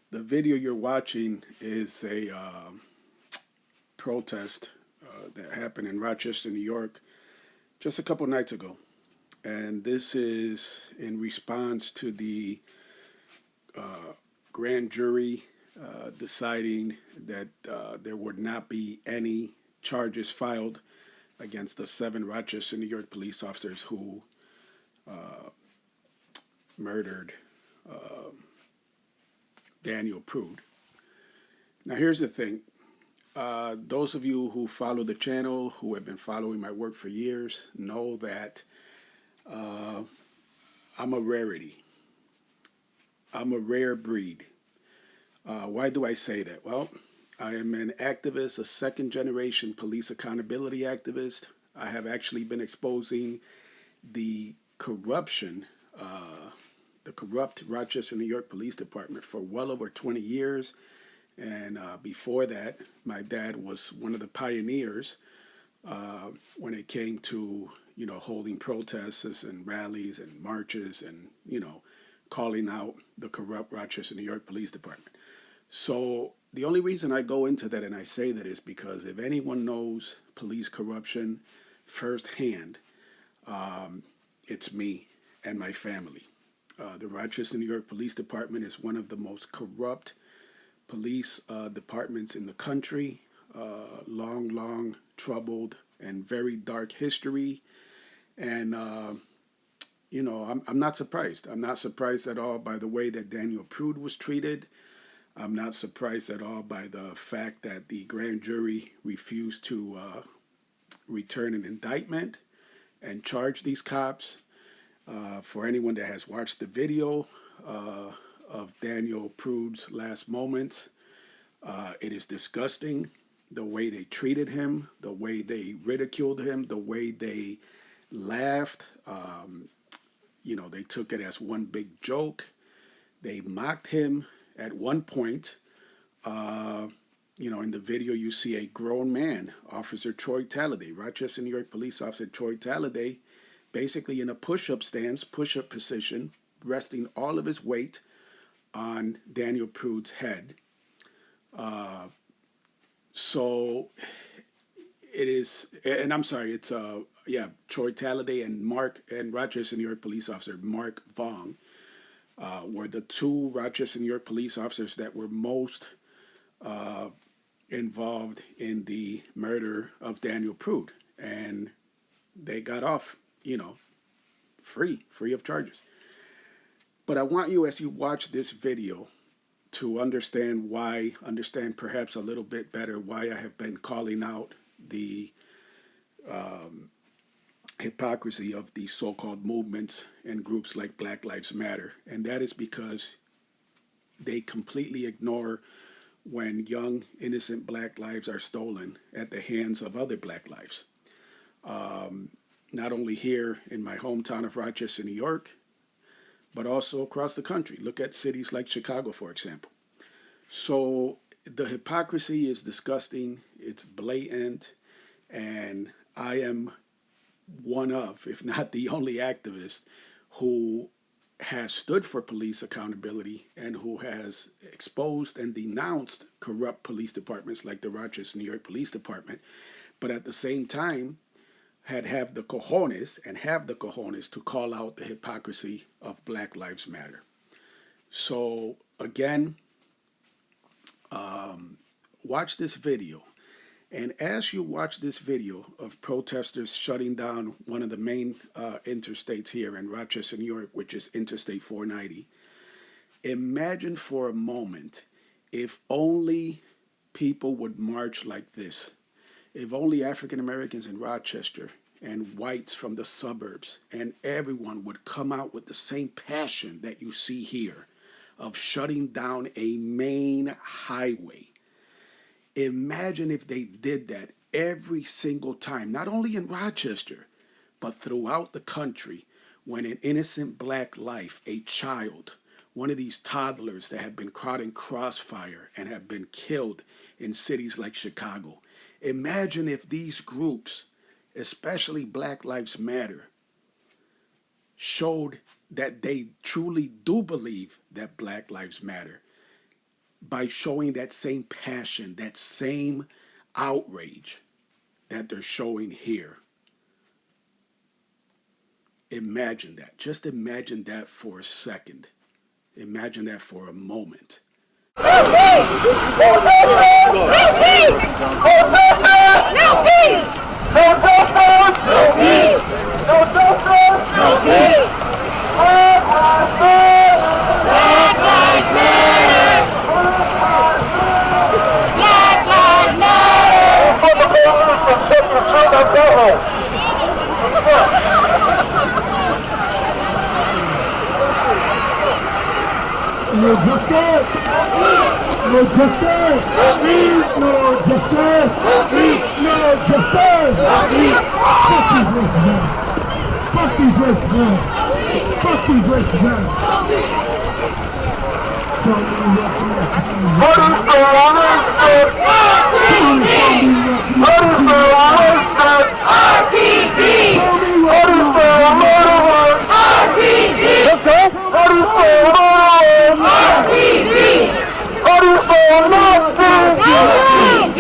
The video you're watching is a protest that happened in Rochester, New York, just a couple nights ago. And this is in response to the grand jury deciding that there would not be any charges filed against the seven Rochester, New York police officers who murdered Daniel Prude. Now, here's the thing. Those of you who follow the channel, who have been following my work for years, know that uh, I'm a rarity. I'm a rare breed. Why do I say that? Well, I am an activist, a second generation police accountability activist. I have actually been exposing the corruption, the corrupt Rochester, New York Police Department for well over 20 years. And before that, my dad was one of the pioneers when it came to, holding protests and rallies and marches and, calling out the corrupt Rochester, New York Police Department. So the only reason I go into that and I say that is because if anyone knows police corruption firsthand, it's me and my family. The Rochester, New York Police Department is one of the most corrupt police departments in the country. Long, troubled, and very dark history. And, I'm not surprised. I'm not surprised at all by the way that Daniel Prude was treated. I'm not surprised at all by the fact that the grand jury refused to return an indictment and charge these cops. For anyone that has watched the video of Daniel Prude's last moments, it is disgusting the way they treated him, the way they ridiculed him, the way they laughed. They took it as one big joke. They mocked him at one point. In the video, you see a grown man, Officer Troy Talladay, Rochester, New York Police Officer Troy Talladay, basically in a push-up stance, push-up position, resting all of his weight on Daniel Prude's head. So it is, and I'm sorry, it's Troy Talladay and Rochester, New York Police Officer Mark Vong were the two Rochester, New York police officers that were most involved in the murder of Daniel Prude, and they got off, free of charges. But I want you, as you watch this video, to understand perhaps a little bit better why I have been calling out the hypocrisy of these so-called movements and groups like Black Lives Matter. And that is because they completely ignore when young, innocent black lives are stolen at the hands of other black lives. Not only here in my hometown of Rochester, New York, but also across the country. Look at cities like Chicago, for example. So the hypocrisy is disgusting, it's blatant, and I am one of, if not the only activist who has stood for police accountability and who has exposed and denounced corrupt police departments like the Rochester, New York Police Department, but at the same time have the cojones to call out the hypocrisy of Black Lives Matter. So again, watch this video. And as you watch this video of protesters shutting down one of the main interstates here in Rochester, New York, which is Interstate 490, imagine for a moment if only people would march like this. If only African Americans in Rochester and whites from the suburbs and everyone would come out with the same passion that you see here of shutting down a main highway. Imagine if they did that every single time, not only in Rochester, but throughout the country, when an innocent black life, a child, one of these toddlers that have been caught in crossfire and have been killed in cities like Chicago. Imagine if these groups, especially Black Lives Matter, showed that they truly do believe that Black Lives Matter. by showing that same passion, that same outrage that they're showing here. Imagine that. Just imagine that for a second. Imagine that for a moment. No peace! No peace! No peace! No justice! No peace! No justice! No peace! Black lives matter! Black lives matter! Black lives matter! For the police and set your shit and go home. No justice! No justice! No justice! No justice! Fuck these racist men! Fuck these racist men! What is the arrested? What is the arrested? RPD! What is the murderer? RPD! Let's go! What is the murderer? RPD! What is the nothing? RPD!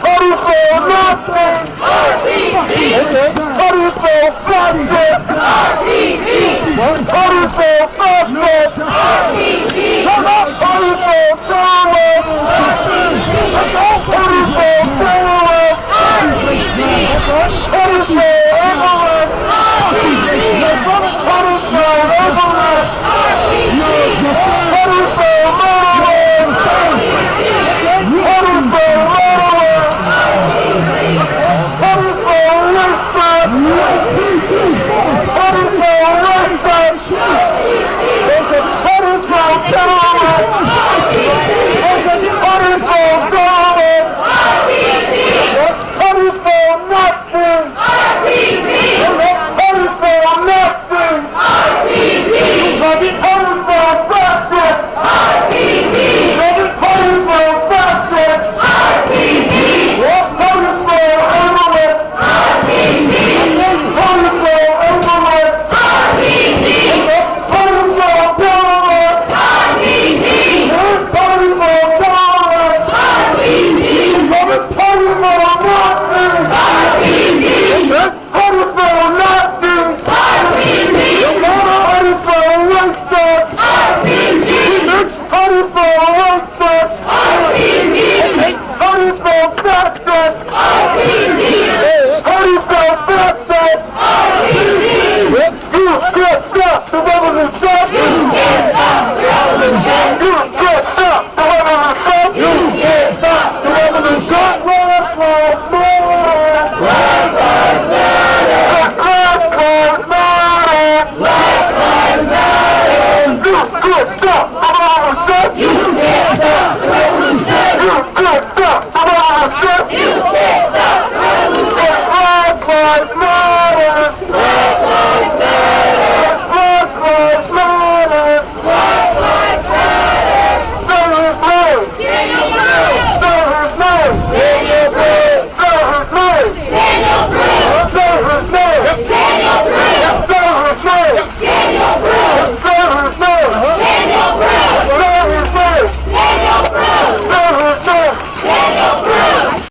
What is the nothing? RPD! What is the justice? RPD! What is the justice? RPD! Come on! What is the terrorist? RPD! Let's go! What is the terrorist? RPD! What is the ignorant? RPD! What is the ignorant? RPD! What is the murderer? What is the murderer? What is the arrested? What is the arrested? What is the terrorist? What is the terrorist? What is the nothing? What is the nothing? What is the justice? What is the justice? What is the ignorance? What is the ignorance? What is the terrorist? What is the terrorist? What is the You